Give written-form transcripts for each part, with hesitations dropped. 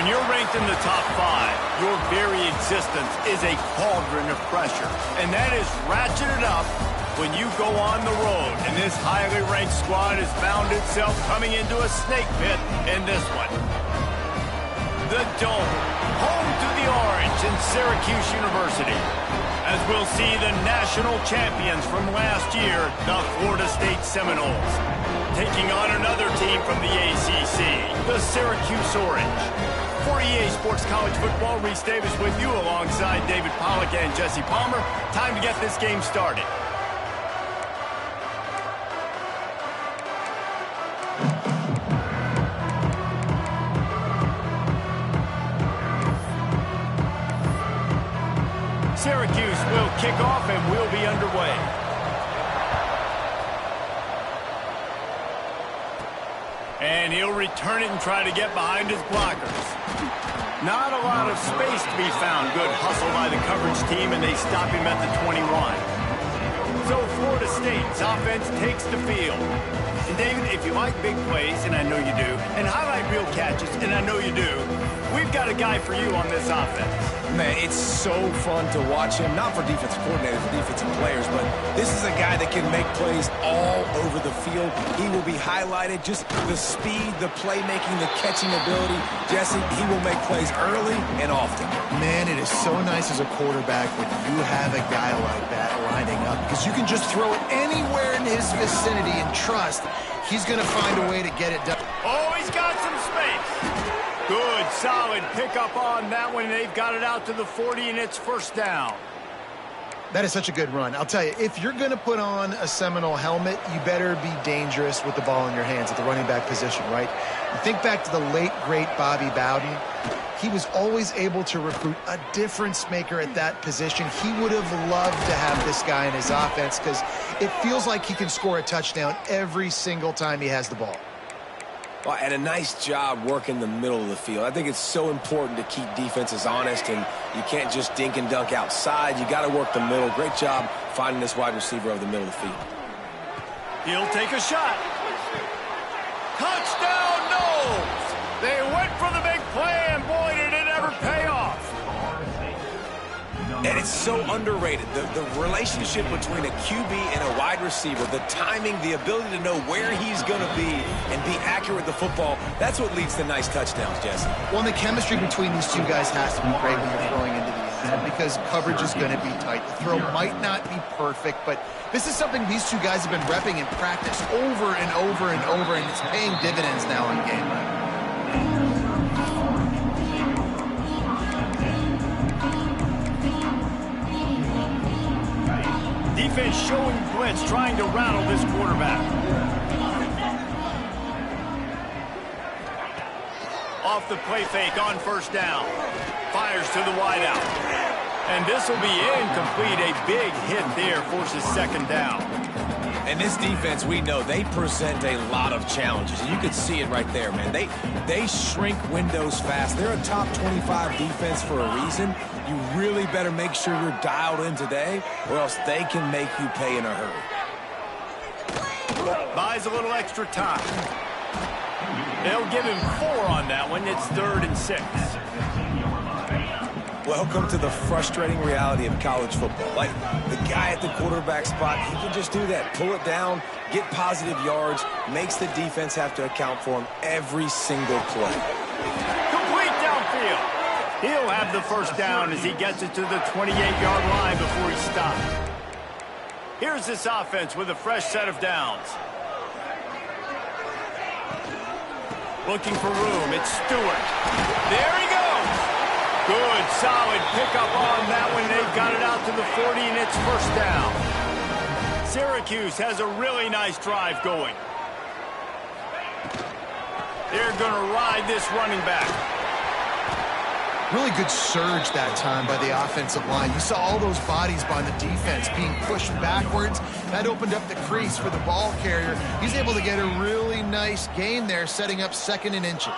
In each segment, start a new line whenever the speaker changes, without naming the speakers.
When you're ranked in the top 5, your very existence is a cauldron of pressure. And that is ratcheted up when you go on the road. And this highly ranked squad has found itself coming into a snake pit in this one. The Dome, home to the Orange in Syracuse University. As we'll see the national champions from last year, the Florida State Seminoles, taking on another team from the ACC, the Syracuse Orange. For EA Sports College Football, Reese Davis with you alongside David Pollack and Jesse Palmer. Time to get this game started. Syracuse will kick off and we'll be underway. And he'll return it and try to get behind his blockers. Not a lot of space to be found. Good hustle by the coverage team, and they stop him at the 21. So Florida State's offense takes the field. And David, if you like big plays, and I know you do, and highlight reel catches, and I know you do, we've got a guy for you on this offense.
Man, it's so fun to watch him, not for defensive coordinators, for defensive players, but this is a guy that can make plays all over the field. He will be highlighted, just the speed, the playmaking, the catching ability. Jesse, he will make plays early and often.
Man, it is so nice as a quarterback when you have a guy like that lining up, because you can just throw it anywhere in his vicinity and trust he's going to find a way to get it done.
Oh, he's got some space. Good, solid pickup on that one. They've got it out to the 40, and it's first down.
That is such a good run. I'll tell you, if you're going to put on a Seminole helmet, you better be dangerous with the ball in your hands at the running back position, right? You think back to the late, great Bobby Bowden. He was always able to recruit a difference maker at that position. He would have loved to have this guy in his offense because it feels like he can score a touchdown every single time he has the ball.
Well, and a nice job working the middle of the field. I think it's so important to keep defenses honest, and you can't just dink and dunk outside. You got to work the middle. Great job finding this wide receiver over the middle of the field.
He'll take a shot. Touchdown, Noles! They went for the big play, and boy, did it ever pay off.
And it's so underrated, the relationship between a QB and a wide receiver, the timing, the ability to know where he's going to be and be accurate with the football, that's what leads to nice touchdowns, Jesse.
Well, and the chemistry between these two guys has to be great when you're throwing into the end because coverage is going to be tight. The throw might not be perfect, but this is something these two guys have been repping in practice over and over and over, and it's paying dividends now in game.
Defense showing blitz, trying to rattle this quarterback. Off the play fake on first down. Fires to the wideout. And this will be incomplete. A big hit there forces second down.
And this defense, we know, they present a lot of challenges. And you can see it right there, man. They shrink windows fast. They're a top 25 defense for a reason. You really better make sure you're dialed in today, or else they can make you pay in a hurry.
Buys a little extra time. They'll give him 4 on that one. It's 3rd and 6.
Welcome to the frustrating reality of college football. Like, the guy at the quarterback spot, he can just do that. Pull it down, get positive yards, makes the defense have to account for him every single play.
Complete downfield. He'll have the first down as he gets it to the 28-yard line before he stopped. Here's this offense with a fresh set of downs. Looking for room. It's Stewart. There he goes. Good, solid pickup on that one. They've got it out to the 40, and it's first down. Syracuse has a really nice drive going. They're going to ride this running back.
Really good surge that time by the offensive line. You saw all those bodies by the defense being pushed backwards. That opened up the crease for the ball carrier. He's able to get a really nice gain there, setting up 2nd and inches.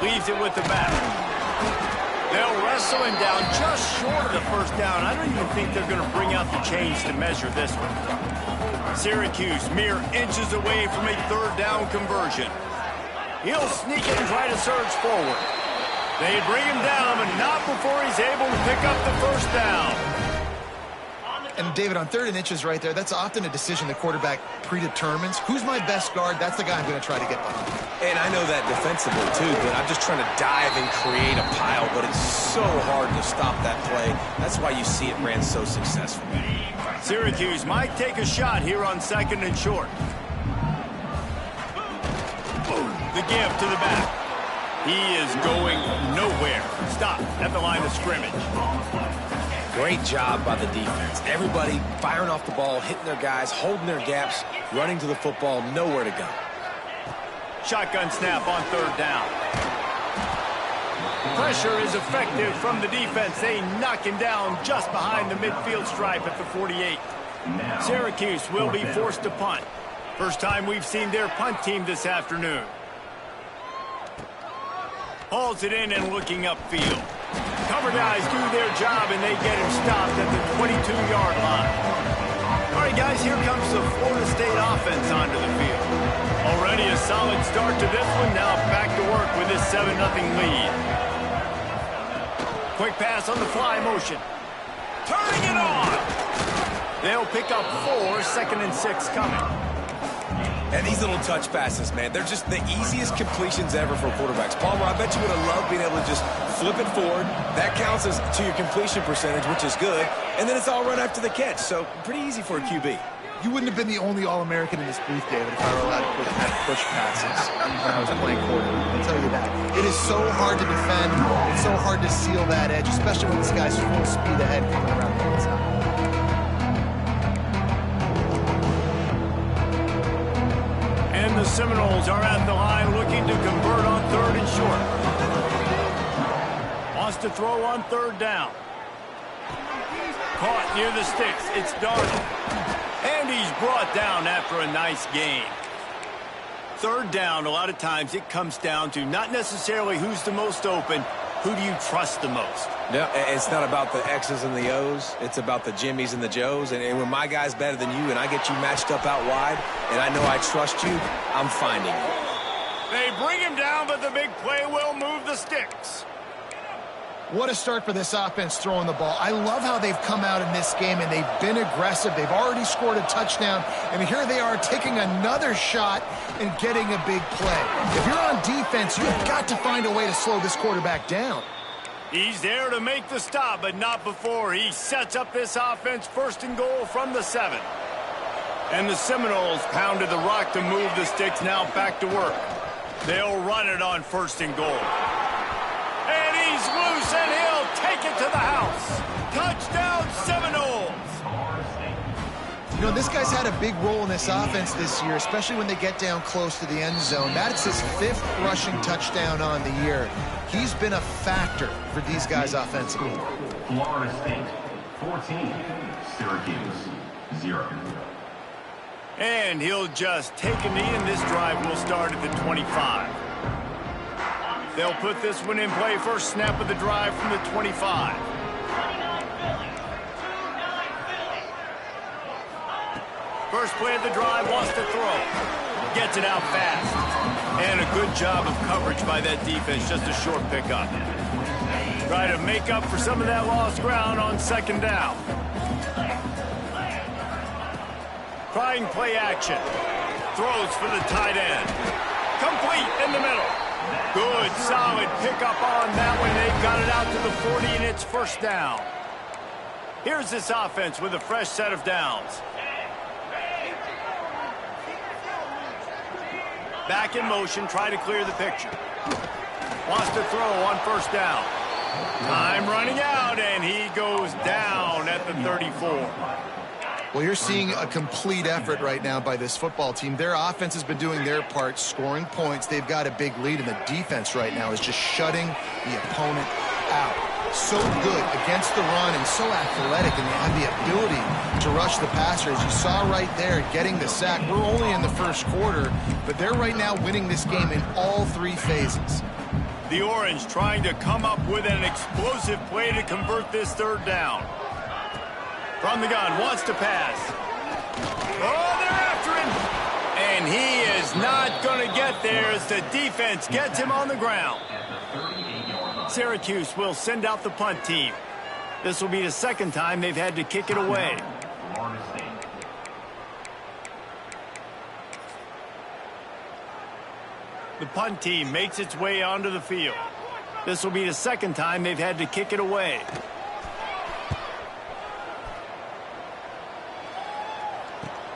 Leaves it with the back. They'll wrestle him down just short of the first down. I don't even think they're going to bring out the chains to measure this one. Syracuse mere inches away from a 3rd down conversion. He'll sneak it and try to surge forward. They bring him down, but not before he's able to pick up the first down.
And, David, on 3rd and inches right there, that's often a decision the quarterback predetermines. Who's my best guard? That's the guy I'm going to try to get behind.
And I know that defensively, too, but I'm just trying to dive and create a pile, but it's so hard to stop that play. That's why you see it ran so successfully.
Syracuse might take a shot here on 2nd and short. The give to the back. He is going nowhere. Stop at the line of scrimmage.
Great job by the defense. Everybody firing off the ball, hitting their guys, holding their gaps, running to the football, nowhere to go.
Shotgun snap on 3rd down. Pressure is effective from the defense. They knock him down just behind the midfield stripe at the 48. Syracuse will be forced to punt. First time we've seen their punt team this afternoon. Hauls it in and looking upfield. Cover guys do their job, and they get him stopped at the 22-yard line. All right, guys, here comes the Florida State offense onto the field. Already a solid start to this one. Now back to work with this 7-0 lead. Quick pass on the fly motion. Turning it on. They'll pick up 4, 2nd and 6 coming.
And these little touch passes, man, they're just the easiest completions ever for quarterbacks. Palmer, I bet you would have loved being able to just flip it forward. That counts as to your completion percentage, which is good. And then it's all run after the catch. So pretty easy for a QB.
You wouldn't have been the only All-American in this booth, David, if I were allowed to push passes when I was playing quarterback. I'll tell you that. It is so hard to defend. It's so hard to seal that edge, especially when this guy's full speed ahead coming around the inside.
And the Seminoles are at the line looking to convert on 3rd and short. Wants to throw on 3rd down. Caught near the sticks. It's Darnold. And he's brought down after a nice gain. 3rd down, a lot of times it comes down to not necessarily who's the most open, who do you trust the most?
No, it's not about the X's and the O's. It's about the Jimmies and the Joes. And when my guy's better than you and I get you matched up out wide and I know I trust you, I'm finding you.
They bring him down, but the big play will move the sticks.
What a start for this offense throwing the ball. I love how they've come out in this game, and they've been aggressive. They've already scored a touchdown, and here they are taking another shot and getting a big play. If you're on defense, you've got to find a way to slow this quarterback down.
He's there to make the stop, but not before. He sets up this offense 1st and goal from the 7. And the Seminoles pounded the rock to move the sticks, now back to work. They'll run it on 1st and goal. And he's loose, and he'll take it to the house. Touchdown, Seminoles.
You know, this guy's had a big role in this offense this year, especially when they get down close to the end zone. That's his 5th rushing touchdown on the year. He's been a factor for these guys offensively.
Florida State, 14. Syracuse, 0.
And he'll just take a knee, and this drive will start at the 25. They'll put this one in play. First snap of the drive from the 25. First play of the drive, wants to throw. Gets it out fast. And a good job of coverage by that defense. Just a short pickup. Try to make up for some of that lost ground on 2nd down. Trying play action. Throws for the tight end. Complete in the middle. Good, solid pickup on that one. They've got it out to the 40, and it's 1st down. Here's this offense with a fresh set of downs. Back in motion, try to clear the picture. Wants to throw on 1st down. Time running out, and he goes down at the 34.
Well, you're seeing a complete effort right now by this football team. Their offense has been doing their part, scoring points. They've got a big lead, and the defense right now is just shutting the opponent out. So good against the run and so athletic, and they have the ability to rush the passer. As you saw right there, getting the sack. We're only in the 1st quarter, but they're right now winning this game in all 3 phases.
The Orange trying to come up with an explosive play to convert this 3rd down. From the gun, wants to pass. Oh, they're after him. And he is not going to get there as the defense gets him on the ground. Syracuse will send out the punt team. This will be the second time they've had to kick it away.
Florida State.
The punt team makes its way onto the field. This will be the second time they've had to kick it away.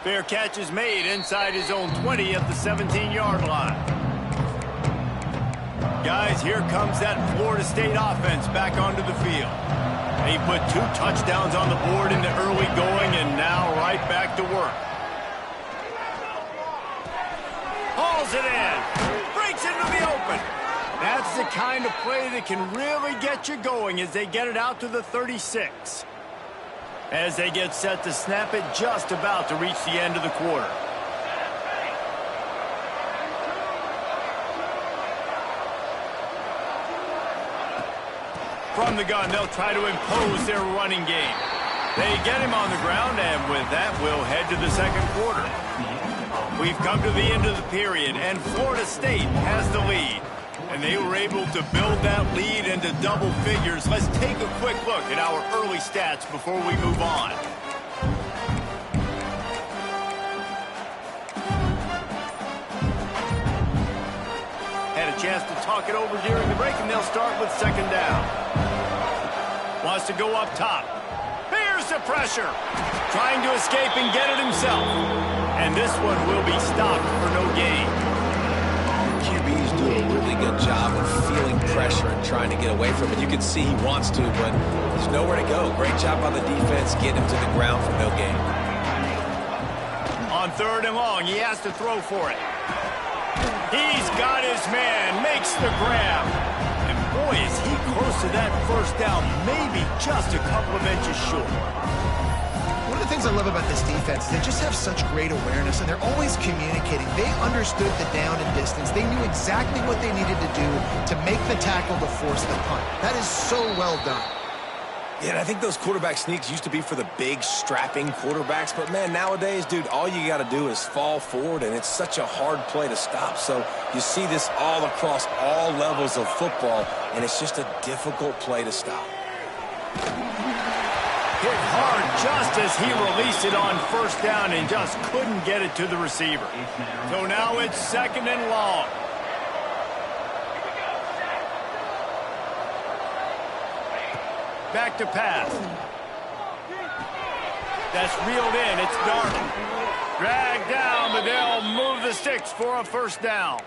Fair catch is made inside his own 20 at the 17-yard line. Guys, here comes that Florida State offense back onto the field. They put 2 touchdowns on the board in the early going and now right back to work. Hauls it in. Breaks into the open. That's the kind of play that can really get you going as they get it out to the 36. As they get set to snap it, just about to reach the end of the quarter. From the gun, they'll try to impose their running game. They get him on the ground, and with that, we'll head to the second quarter. We've come to the end of the period, and Florida State has the lead. And they were able to build that lead into double figures. Let's take a quick look at our early stats before we move on. Had a chance to talk it over during the break, and they'll start with second down. Wants to go up top. Here's the pressure. Trying to escape and get it himself. And this one will be stopped for no gain.
QB's doing a really good job of feeling pressure and trying to get away from it. You can see he wants to, but there's nowhere to go. Great job on the defense, getting him to the ground for no gain.
On third and long, he has to throw for it. He's got his man, makes the grab. And boy, is he close to that first down, maybe just a couple of inches short.
One of the things I love about this defense is they just have such great awareness, and they're always communicating. They understood the down and distance. They knew exactly what they needed to do to make the tackle to force the punt. That is so well done.
Yeah, and I think those quarterback sneaks used to be for the big, strapping quarterbacks. But, man, nowadays, dude, all you got to do is fall forward, and it's such a hard play to stop. So you see this all across all levels of football, and it's just a difficult play to stop.
Hit hard just as he released it on first down and just couldn't get it to the receiver. So now it's second and long. Back to pass. That's reeled in. It's Darnold. Dragged down, but they'll move the sticks for a first down.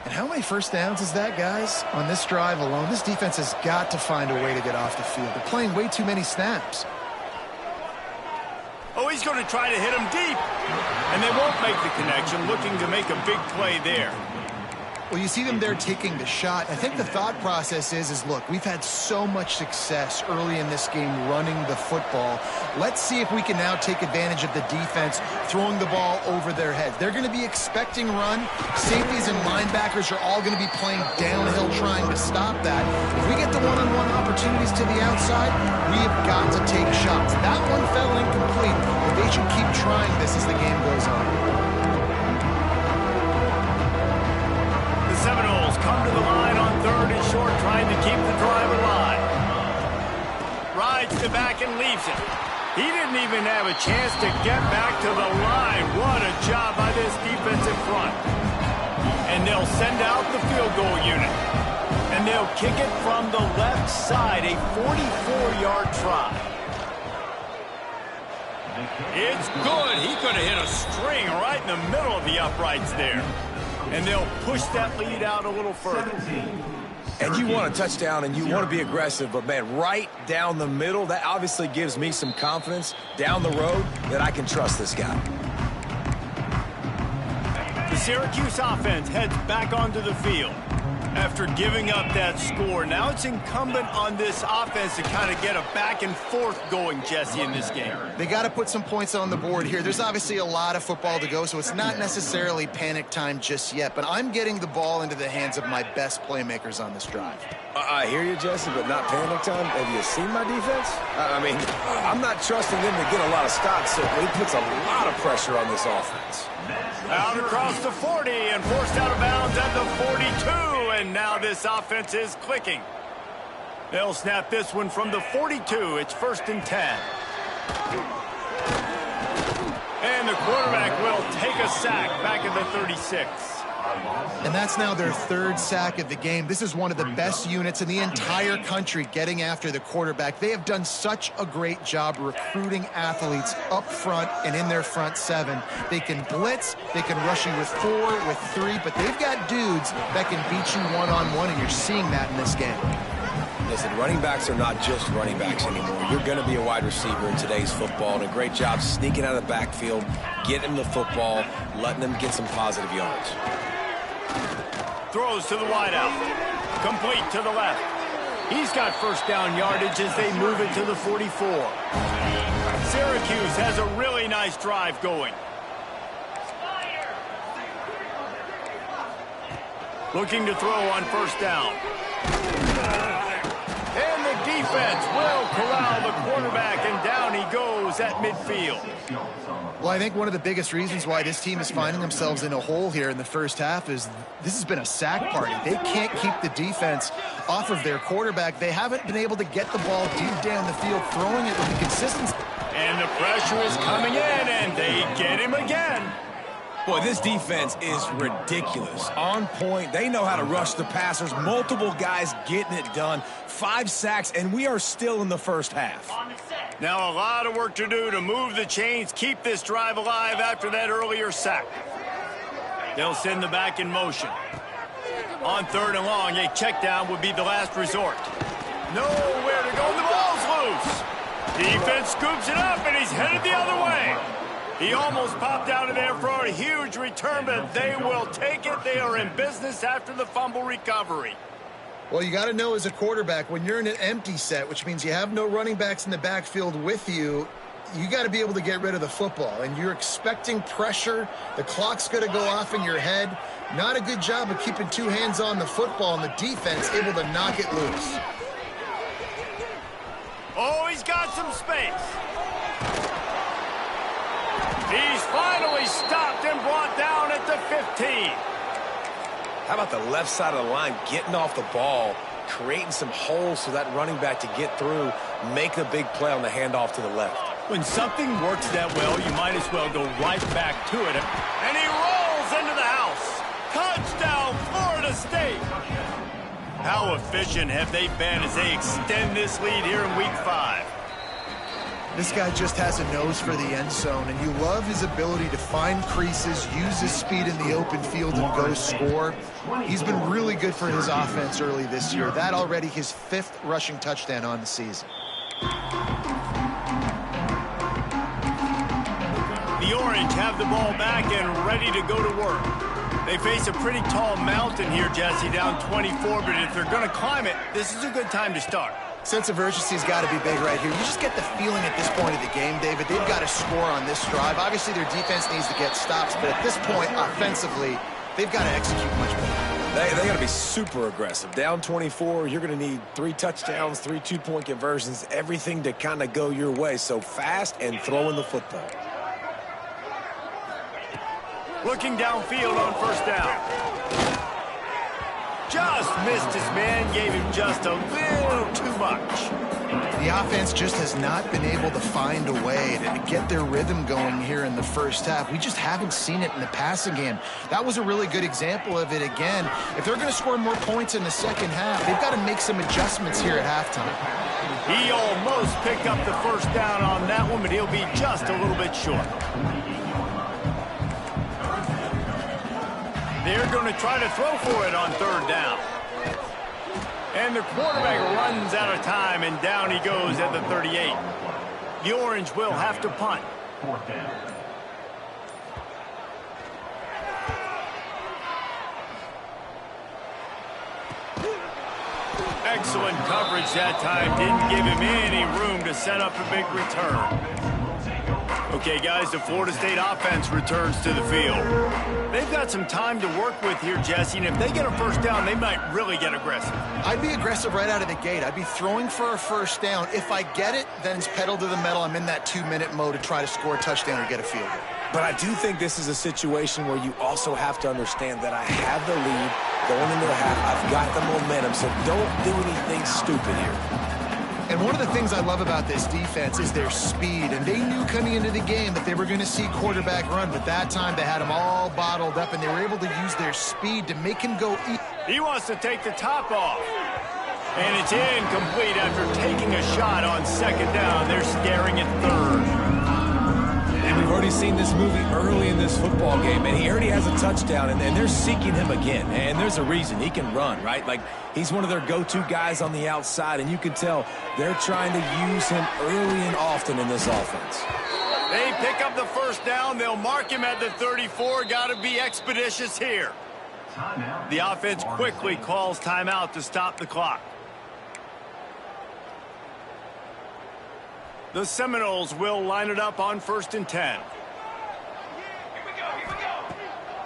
And how many first downs is that, guys? On this drive alone, this defense has got to find a way to get off the field. They're playing way too many snaps.
Oh, he's going to try to hit him deep. And they won't make the connection, looking to make a big play there.
Well, you see them there taking the shot. I think the thought process is look, we've had so much success early in this game running the football. Let's see if we can now take advantage of the defense throwing the ball over their heads. They're going to be expecting run. Safeties and linebackers are all going to be playing downhill trying to stop that. If we get the one-on-one opportunities to the outside, we have got to take shots. That one fell incomplete, but they should keep trying this as the game goes on.
Seminoles come to the line on third and short, trying to keep the drive alive. Rides to back and leaves it. He didn't even have a chance to get back to the line. What a job by this defensive front. And they'll send out the field goal unit. And they'll kick it from the left side, a 44-yard try. It's good. He could have hit a string right in the middle of the uprights there. And they'll push that lead out a little further.
And you want a touchdown and you want to be aggressive, but, man, right down the middle, that obviously gives me some confidence down the road that I can trust this guy.
The Syracuse offense heads back onto the field. After giving up that score, now it's incumbent on this offense to kind of get a back and forth going, Jesse, in this game.
They got to put some points on the board here. There's obviously a lot of football to go, so it's not necessarily panic time just yet, but I'm getting the ball into the hands of my best playmakers on this drive.
I hear you, Jesse, but not panic time. Have you seen my defense? I mean, I'm not trusting them to get a lot of stops, so he puts a lot of pressure on this offense.
Out across the 40 and forced out of bounds at the 42, and now this offense is clicking. They'll snap this one from the 42. It's 1st and 10. And the quarterback will take a sack back at the 36.
And that's now their 3rd sack of the game. This is one of the best units in the entire country getting after the quarterback. They have done such a great job recruiting athletes up front and in their front 7. They can blitz, they can rush you with 4, with 3, but they've got dudes that can beat you one-on-one, and you're seeing that in this game.
Listen, running backs are not just running backs anymore. You're going to be a wide receiver in today's football, and a great job sneaking out of the backfield, getting the football, letting them get some positive yards.
Throws to the wideout. Complete to the left. He's got 1st down yardage as they move it to the 44. Syracuse has a really nice drive going. Looking to throw on 1st down. And the defense will corral the quarterback, and down he goes at midfield.
Well, I think one of the biggest reasons why this team is finding themselves in a hole here in the first half is this has been a sack party. They can't keep the defense off of their quarterback. They haven't been able to get the ball deep down the field, throwing it with the consistency.
And the pressure is coming in, and they get him again.
Boy, this defense is ridiculous. On point. They know how to rush the passers. Multiple guys getting it done. 5 sacks, and we are still in the first half.
Now a lot of work to do to move the chains, keep this drive alive after that earlier sack. They'll send the back in motion. On 3rd and long, a check down would be the last resort. Nowhere to go. The ball's loose. Defense scoops it up, and he's headed the other way. He almost popped out of there for a huge return, but they will take it. They are in business after the fumble recovery.
Well, you got to know as a quarterback, when you're in an empty set, which means you have no running backs in the backfield with you, you got to be able to get rid of the football. And you're expecting pressure. The clock's going to go off in your head. Not a good job of keeping 2 hands on the football, and the defense able to knock it loose.
Oh, he's got some space. He's finally stopped and brought down at the 15.
How about the left side of the line getting off the ball, creating some holes for that running back to get through, make a big play on the handoff to the left.
When something works that well, you might as well go right back to it. And he rolls into the house. Touchdown, Florida State. How efficient have they been as they extend this lead here in Week 5?
This guy just has a nose for the end zone, and you love his ability to find creases, use his speed in the open field, and go score. He's been really good for his offense early this year. That already his 5th rushing touchdown on the season.
The Orange have the ball back and ready to go to work. They face a pretty tall mountain here, Jesse, down 24, but if they're going to climb it, this is a good time to start.
Sense of urgency's got to be big right here. You just get the feeling at this point of the game, David, they've got to score on this drive. Obviously, their defense needs to get stops, but at this point, offensively, they've got to execute much better.
They got to be super aggressive. Down 24, you're going to need 3 touchdowns, 3 2-point conversions, everything to kind of go your way. So fast and throwing the football.
Looking downfield on 1st down. Just missed his man, gave him just a little too much.
The offense just has not been able to find a way to get their rhythm going here in the first half. We just haven't seen it in the passing game. That was a really good example of it again. If they're going to score more points in the second half, they've got to make some adjustments here at halftime.
He almost picked up the 1st down on that one, but he'll be just a little bit short. They're going to try to throw for it on 3rd down. And the quarterback runs out of time, and down he goes at the 38. The Orange will have to punt.
4th down.
Excellent coverage that time. Didn't give him any room to set up a big return. Okay, guys, the Florida State offense returns to the field. They've got some time to work with here, Jesse, and if they get a 1st down, they might really get aggressive.
I'd be aggressive right out of the gate. I'd be throwing for a 1st down. If I get it, then it's pedal to the metal. I'm in that 2-minute mode to try to score a touchdown or get a field goal.
But I do think this is a situation where you also have to understand that I have the lead. going into the half. I've got the momentum, so don't do anything stupid here.
And one of the things I love about this defense is their speed. And they knew coming into the game that they were going to see quarterback run. But that time they had him all bottled up, and they were able to use their speed to make him go.
He wants to take the top off. And it's incomplete after taking a shot on second down. They're staring at third.
And we've already seen this movie early in this football game, and he already has a touchdown, and they're seeking him again. And there's a reason. He can run, right? Like, he's one of their go-to guys on the outside, and you can tell they're trying to use him early and often in this offense.
They pick up the first down. They'll mark him at the 34. Got to be expeditious here. The offense quickly calls timeout to stop the clock. The Seminoles will line it up on 1st and 10.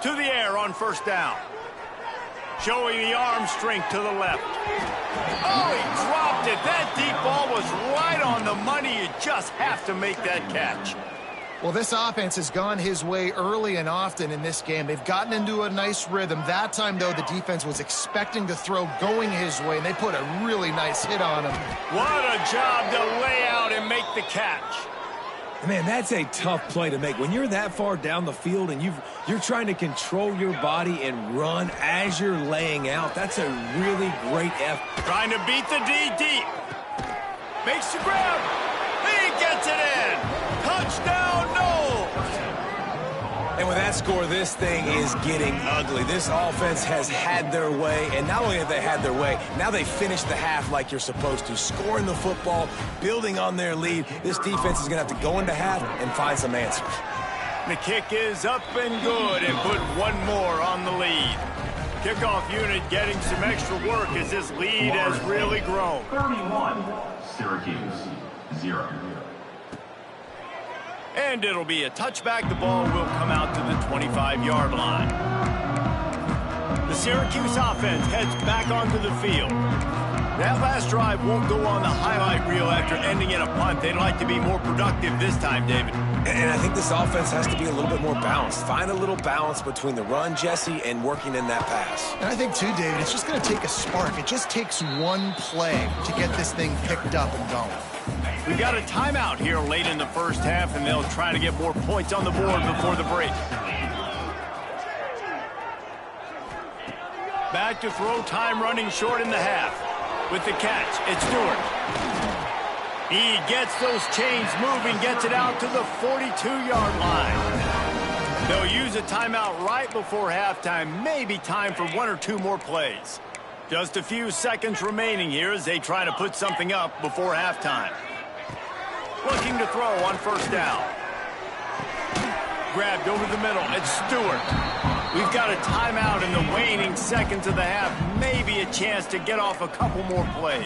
To the air on first down. Showing the arm strength to the left. Oh, he dropped it. That deep ball was right on the money. You just have to make that catch.
Well, this offense has gone his way early and often in this game. They've gotten into a nice rhythm. That time, though, the defense was expecting to throw going his way, and they put a really nice hit on him.
What a job to lay out and make the catch.
Man, that's a tough play to make. When you're that far down the field and you're trying to control your body and run as you're laying out, that's a really great effort.
Trying to beat the D deep. Makes the grab. He gets it in. Touchdown, Noles.
And with that score, this thing is getting ugly. This offense has had their way, and not only have they had their way, now they finished the half like you're supposed to, scoring the football, building on their lead. This defense is going to have to go into half and find some answers.
The kick is up and good, and put one more on the lead. Kickoff unit getting some extra work as this lead has really grown.
31, Syracuse, 0.
And it'll be a touchback. The ball will come out to the 25-yard line. The Syracuse offense heads back onto the field. That last drive won't go on the highlight reel after ending in a punt. They'd like to be more productive this time, David.
And I think this offense has to be a little bit more balanced. Find a little balance between the run, Jesse, and working in that pass.
And I think, too, David, it's just going to take a spark. It just takes one play to get this thing picked up and going.
We've got a timeout here late in the first half, and they'll try to get more points on the board before the break. Back to throw, time running short in the half. With the catch, it's Stewart. He gets those chains moving, gets it out to the 42-yard line. They'll use a timeout right before halftime, maybe time for one or two more plays. Just a few seconds remaining here as they try to put something up before halftime. Looking to throw on first down. Grabbed over the middle. It's Stewart. We've got a timeout in the waning seconds of the half. Maybe a chance to get off a couple more plays.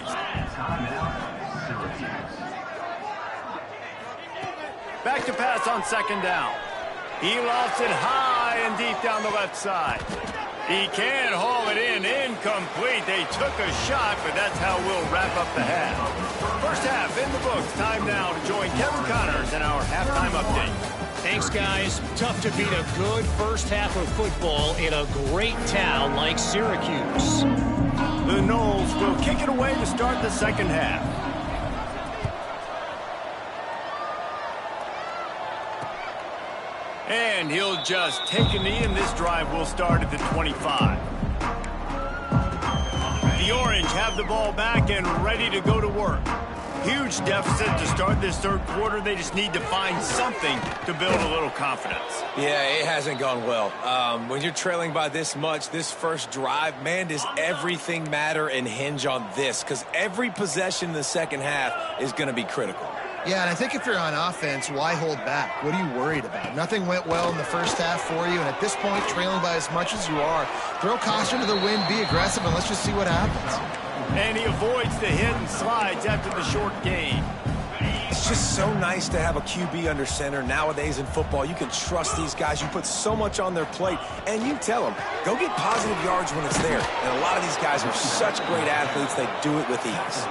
Back to pass on second down. He lofts it high and deep down the left side. He can't haul it in. Incomplete. They took a shot, but that's how we'll wrap up the half. First half in the books. Time now to join Kevin Connors in our halftime update.
Thanks, guys. Tough to beat a good first half of football in a great town like Syracuse.
The Noles will kick it away to start the second half. And he'll just take a knee, and this drive will start at the 25. The Orange have the ball back and ready to go to work. Huge deficit to start this third quarter. They just need to find something to build a little confidence.
Yeah, it hasn't gone well. When you're trailing by this much, this first drive, man, does everything matter and hinge on this? Because every possession in the second half is going to be critical.
Yeah, and I think if you're on offense, why hold back? What are you worried about? Nothing went well in the first half for you, and at this point, trailing by as much as you are, throw caution to the wind, be aggressive, and let's just see what happens.
And he avoids the hit and slides after the short gain.
It's just so nice to have a QB under center. Nowadays in football, you can trust these guys. You put so much on their plate, and you tell them, go get positive yards when it's there. And a lot of these guys are such great athletes, they do it with ease.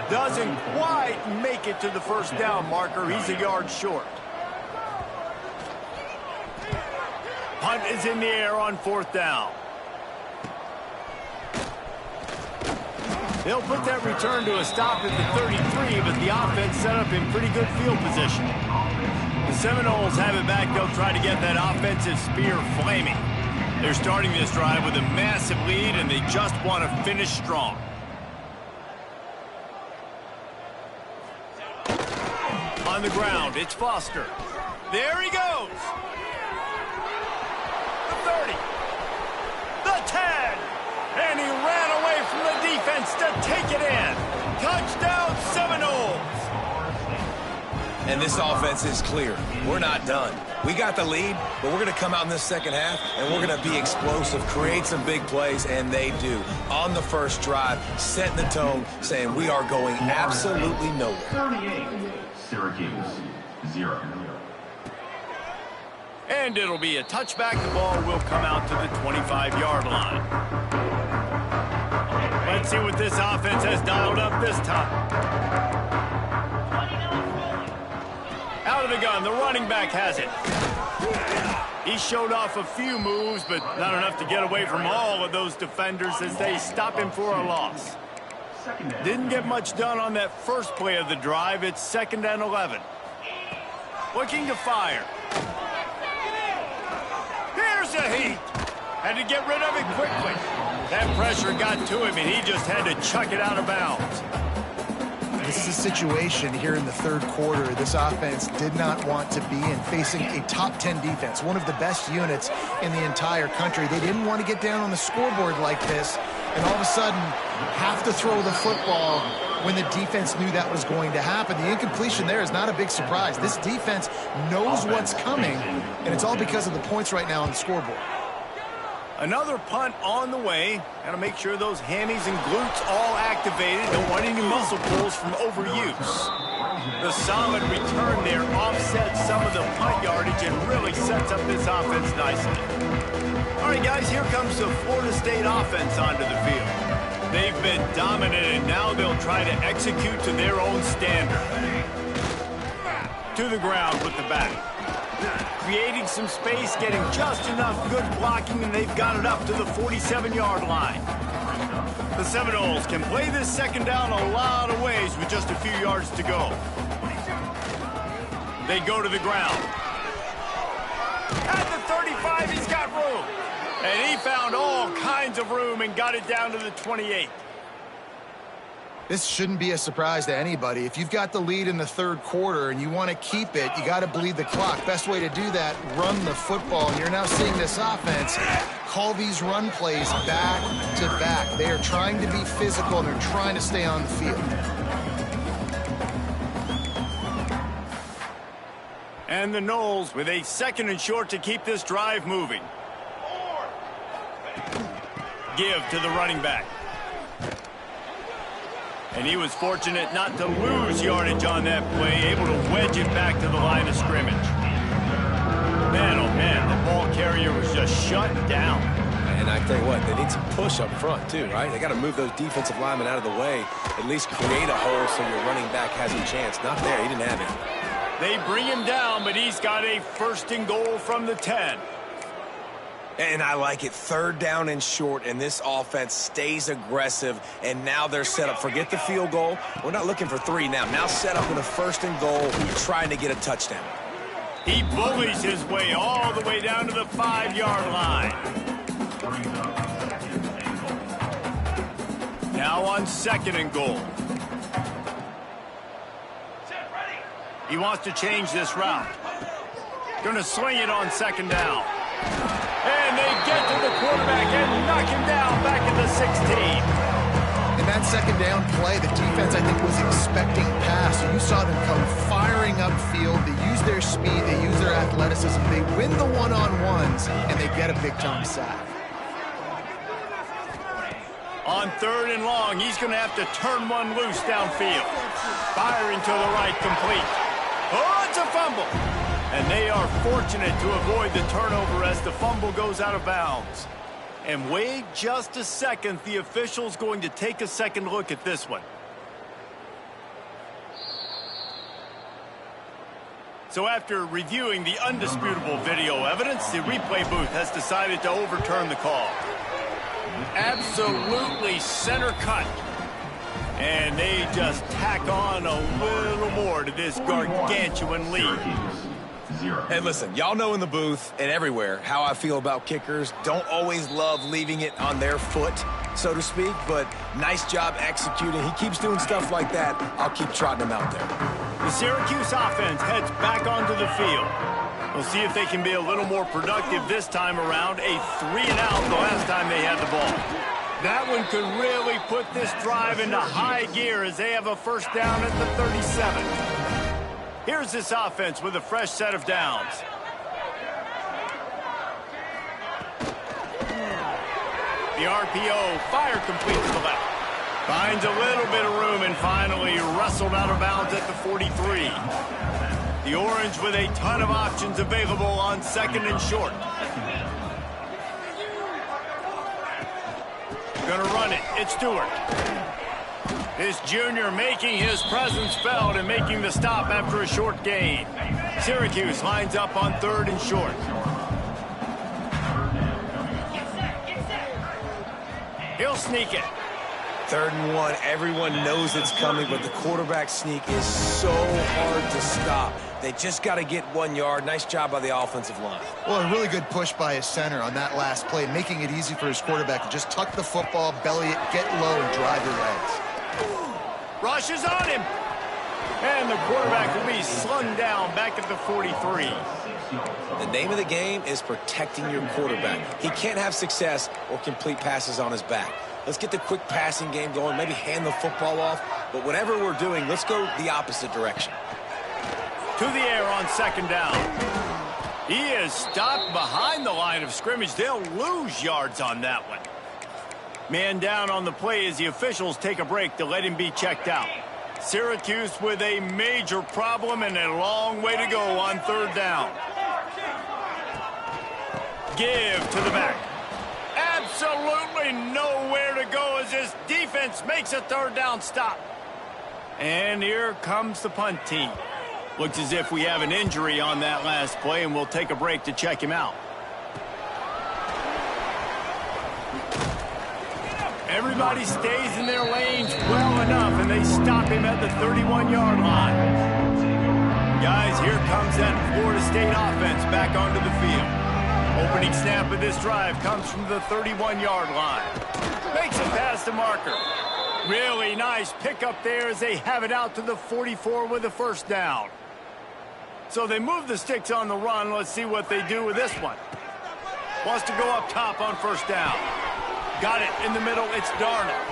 Doesn't quite make it to the first down marker. He's a yard short. Punt is in the air on fourth down. They'll put that return to a stop at the 33, but the offense set up in pretty good field position. The Seminoles have it back. They'll try to get that offensive spear flaming. They're starting this drive with a massive lead, and they just want to finish strong. On the ground, it's Foster. There he goes. The 30. The 10. And he ran away from the defense to take it in. Touchdown, Seminoles.
And this offense is clear. We're not done. We got the lead, but we're going to come out in this second half, and we're going to be explosive, create some big plays, and they do. On the first drive, setting the tone, saying we are going absolutely nowhere.
38, Syracuse, 0.
And it'll be a touchback. The ball will come out to the 25-yard line. Let's see what this offense has dialed up this time. Out of the gun, the running back has it. He showed off a few moves, but not enough to get away from all of those defenders as they stop him for a loss. Didn't get much done on that first play of the drive. It's 2nd and 11. Looking to fire. Here's a heat. Had to get rid of it quickly. That pressure got to him, and he just had to chuck it out of bounds.
This is a situation here in the third quarter this offense did not want to be in, facing a top 10 defense, one of the best units in the entire country. They didn't want to get down on the scoreboard like this and all of a sudden have to throw the football when the defense knew that was going to happen. The incompletion there is not a big surprise. This defense knows what's coming, and it's all because of the points right now on the scoreboard.
Another punt on the way. Got to make sure those hammies and glutes all activated. Don't want any muscle pulls from overuse. The solid return there offsets some of the punt yardage and really sets up this offense nicely. All right, guys, here comes the Florida State offense onto the field. They've been dominant, and now they'll try to execute to their own standard. To the ground with the back. Creating some space, getting just enough good blocking, and they've got it up to the 47-yard line. The Seminoles can play this second down a lot of ways with just a few yards to go. They go to the ground. At the 35, he's got room. And he found all kinds of room and got it down to the 28.
This shouldn't be a surprise to anybody. If you've got the lead in the third quarter and you want to keep it, you got to bleed the clock. Best way to do that, run the football. And you're now seeing this offense call these run plays back to back. They are trying to be physical, and they're trying to stay on the field.
And the Noles with a 2nd and short to keep this drive moving. Give to the running back. And he was fortunate not to lose yardage on that play, able to wedge it back to the line of scrimmage. Man, oh man, the ball carrier was just shut down.
And I tell you what, they need some push up front too, right? They got to move those defensive linemen out of the way, at least create a hole so your running back has a chance. Not there, he didn't have it.
They bring him down, but he's got a 1st and goal from the 10.
And I like it. 3rd down and short, and this offense stays aggressive, and now they're set up. Forget the field goal. We're not looking for 3 now. Now set up with a 1st and goal, trying to get a touchdown.
He bullies his way all the way down to the 5-yard line. Now on 2nd and goal. He wants to change this route. Going to swing it on 2nd down. And they get to the quarterback and knock him down back at the 16.
In that 2nd down play, the defense, I think, was expecting pass. You saw them come firing upfield. They use their speed. They use their athleticism. They win the one-on-ones, and they get a big-time sack.
On 3rd and long, he's going to have to turn one loose downfield. Firing to the right, complete. Oh, it's a fumble. And they are fortunate to avoid the turnover as the fumble goes out of bounds. And wait just a second. The official's going to take a second look at this one. So after reviewing the undisputable video evidence, the replay booth has decided to overturn the call. Absolutely center cut. And they just tack on a little more to this gargantuan lead.
Syracuse, 0.
And listen, y'all know in the booth and everywhere how I feel about kickers. Don't always love leaving it on their foot, so to speak, but nice job executing. He keeps doing stuff like that. I'll keep trotting him out there.
The Syracuse offense heads back onto the field. We'll see if they can be a little more productive this time around. A 3-and-out the last time they had the ball. That one could really put this drive into high gear as they have a first down at the 37. Here's this offense with a fresh set of downs. The RPO, fire complete to the left. Finds a little bit of room and finally wrestled out of bounds at the 43. The Orange with a ton of options available on second and short. Gonna run it. It's Stewart. This junior making his presence felt and making the stop after a short gain. Syracuse lines up on third and short. He'll sneak it.
3rd and 1, everyone knows it's coming, but the quarterback sneak is so hard to stop. They just got to get 1 yard. Nice job by the offensive line.
Well, a really good push by his center on that last play, making it easy for his quarterback to just tuck the football, belly it, get low, and drive your legs.
Rush is on him. And the quarterback will be slung down back at the 43.
The name of the game is protecting your quarterback. He can't have success or complete passes on his back. Let's get the quick passing game going, maybe hand the football off. But whatever we're doing, let's go the opposite direction.
To the air on second down. He is stopped behind the line of scrimmage. They'll lose yards on that one. Man down on the play as the officials take a break to let him be checked out. Syracuse with a major problem and a long way to go on third down. Give to the back. Absolutely nowhere to go as this defense makes a third down stop. And here comes the punt team. Looks as if we have an injury on that last play, and we'll take a break to check him out. Everybody stays in their lanes well enough, and they stop him at the 31-yard line. Guys, here comes that Florida State offense back onto the field. Opening snap of this drive comes from the 31-yard line. Makes it past the marker. Really nice pickup there as they have it out to the 44 with a first down. So they move the sticks on the run. Let's see what they do with this one. Wants to go up top on first down. Got it in the middle. It's Darnold.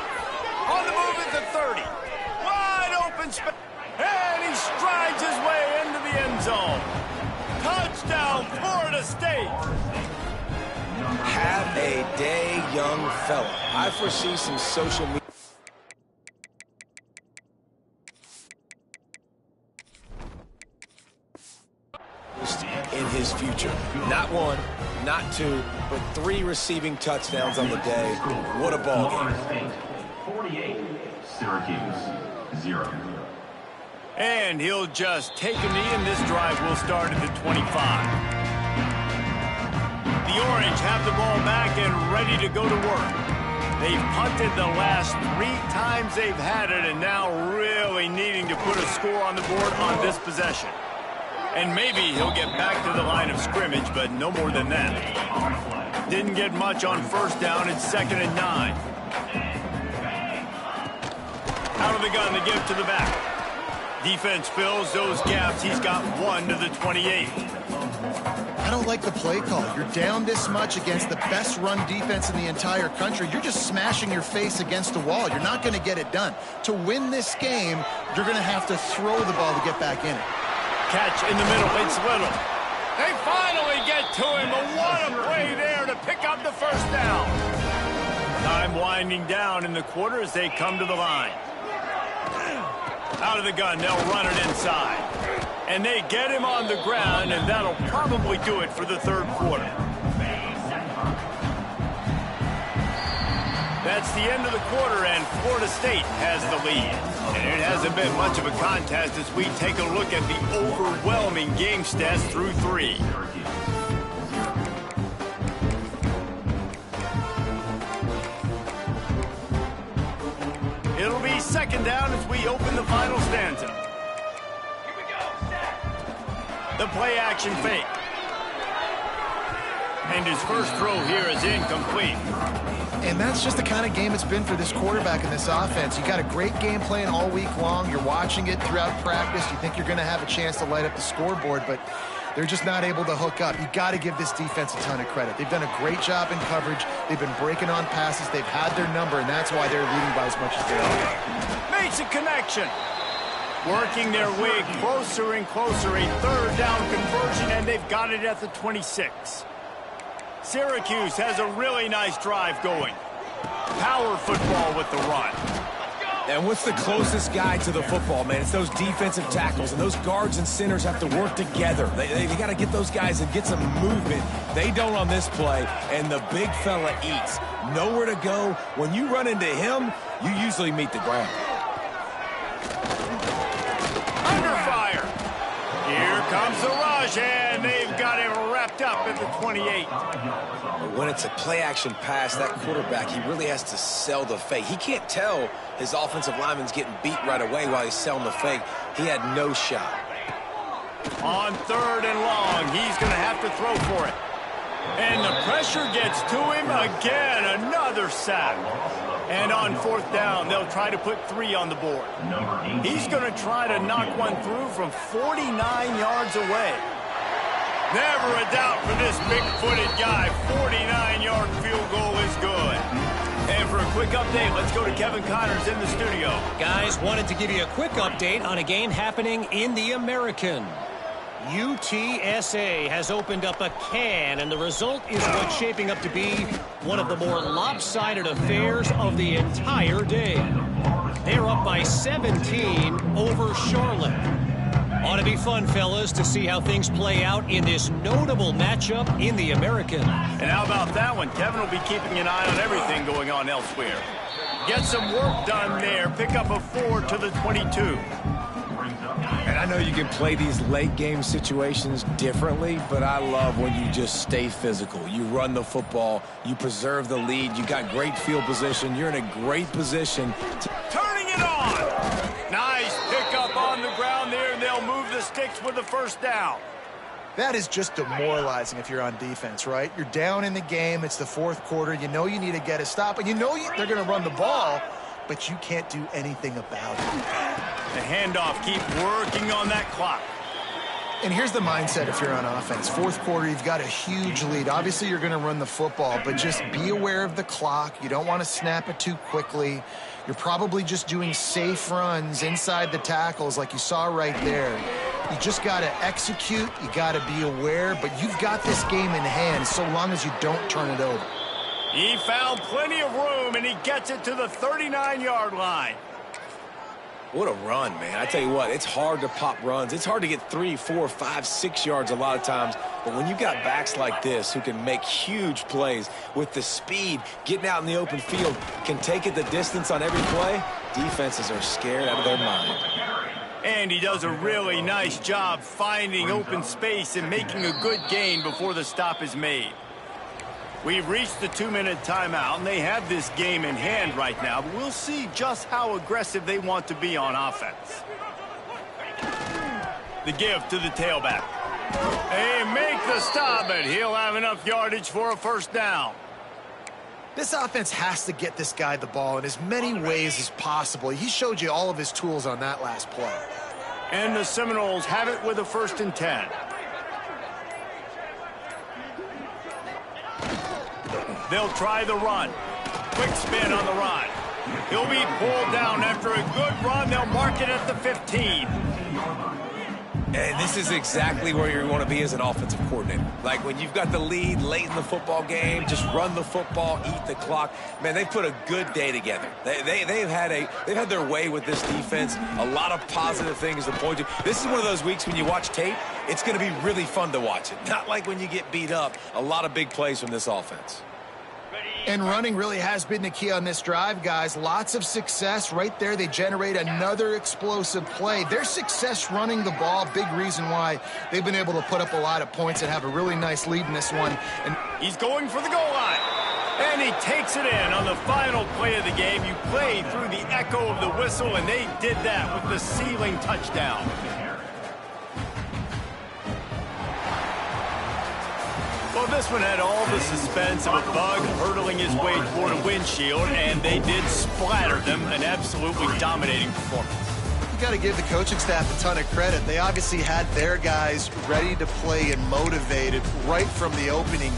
On the move at the 30. Wide open space. And he strides his way into the end zone. Touchdown, Florida State.
Have a day, young fella. I foresee some social media in his future. Not 1, not 2, but 3 receiving touchdowns on the day. What a ball game.
Florida State, 48. Syracuse, 0.
And he'll just take a knee, and this drive will start at the 25. The Orange have the ball back and ready to go to work. They've punted the last 3 times they've had it, and now really needing to put a score on the board on this possession. And maybe he'll get back to the line of scrimmage, but no more than that. Didn't get much on first down. It's 2nd and 9. Out of the gun to give to the back. Defense fills those gaps. He's got 1 to the 28.
I don't like the play call. You're down this much against the best run defense in the entire country. You're just smashing your face against the wall. You're not going to get it done. To win this game, you're going to have to throw the ball to get back in it.
Catch in the middle. It's Little. They finally get to him, but what a play there to pick up the first down. Time winding down in the quarter as they come to the line. Out of the gun, they'll run it inside. And they get him on the ground, and that'll probably do it for the third quarter. That's the end of the quarter, and Florida State has the lead. And it hasn't been much of a contest as we take a look at the overwhelming game stats through 3. It'll be second down as we open the final stanza. The play action fake. And his first throw here is incomplete.
And that's just the kind of game it's been for this quarterback in this offense. You got a great game plan all week long. You're watching it throughout practice. You think you're going to have a chance to light up the scoreboard, but they're just not able to hook up. You got to give this defense a ton of credit. They've done a great job in coverage. They've been breaking on passes. They've had their number, and that's why they're leading by as much as they are.
Makes a connection. Working their way closer and closer. A third down conversion, and they've got it at the 26. Syracuse has a really nice drive going. Power football with the run.
And what's the closest guy to the football, man? It's those defensive tackles, and those guards and centers have to work together. They got to get those guys and get some movement. They don't on this play, and the big fella eats. Nowhere to go. When you run into him, you usually meet the ground.
Under fire. Here comes the rush, and they've got it wrapped up at the 28.
When it's a play-action pass, that quarterback, he really has to sell the fake. He can't tell his offensive lineman's getting beat right away while he's selling the fake. He had no shot.
On third and long, he's going to have to throw for it. And the pressure gets to him again. Another sack. And on fourth down, they'll try to put 3 on the board. He's going to try to knock one through from 49 yards away. Never a doubt for this big-footed guy. 49-yard field goal is good. And for a quick update, let's go to Kevin Connors in the studio.
Guys, wanted to give you a quick update on a game happening in the American. UTSA has opened up a can, and the result is what's shaping up to be one of the more lopsided affairs of the entire day. They're up by 17 over Charlotte. Ought to be fun, fellas, to see how things play out in this notable matchup in the American.
And how about that one? Kevin will be keeping an eye on everything going on elsewhere. Get some work done there. Pick up a 4 to the 22.
And I know you can play these late game situations differently, but I love when you just stay physical. You run the football, you preserve the lead, you got great field position, you're in a great position.
Turning it on! Nice pickup on the ground there, and they'll move the sticks with the first down.
That is just demoralizing if you're on defense, right? You're down in the game. It's the fourth quarter. You know you need to get a stop, and you know they're going to run the ball, but you can't do anything about it.
The handoff, keep working on that clock.
And here's the mindset if you're on offense. Fourth quarter, you've got a huge lead. Obviously, you're going to run the football, but just be aware of the clock. You don't want to snap it too quickly. You're probably just doing safe runs inside the tackles like you saw right there. You just got to execute. You got to be aware, but you've got this game in hand so long as you don't turn it over.
He found plenty of room, and he gets it to the 39-yard line.
What a run, man. I tell you what, it's hard to pop runs. It's hard to get 3, 4, 5, 6 yards a lot of times. But when you've got backs like this who can make huge plays with the speed, getting out in the open field, can take it the distance on every play, defenses are scared out of their mind.
And he does a really nice job finding open space and making a good gain before the stop is made. We've reached the 2-minute timeout, and they have this game in hand right now, but we'll see just how aggressive they want to be on offense. The give to the tailback. They make the stop, but he'll have enough yardage for a first down.
This offense has to get this guy the ball in as many ways as possible. He showed you all of his tools on that last play.
And the Seminoles have it with a 1st and 10. They'll try the run. Quick spin on the run. He'll be pulled down after a good run. They'll mark it at the 15.
And this is exactly where you want to be as an offensive coordinator. Like when you've got the lead late in the football game, just run the football, eat the clock. Man, they put a good day together. They've had their way with this defense. A lot of positive things to point to. This is one of those weeks when you watch tape, it's going to be really fun to watch it. Not like when you get beat up. A lot of big plays from this offense.
And running really has been the key on this drive, guys. Lots of success right there. They generate another explosive play. Their success running the ball, big reason why they've been able to put up a lot of points and have a really nice lead in this one. And
he's going for the goal line. And he takes it in on the final play of the game. You play through the echo of the whistle, and they did that with the ceiling touchdown. Well, this one had all the suspense of a bug hurtling his way toward a windshield, and they did splatter them. An absolutely dominating performance.
You got to give the coaching staff a ton of credit. They obviously had their guys ready to play and motivated right from the opening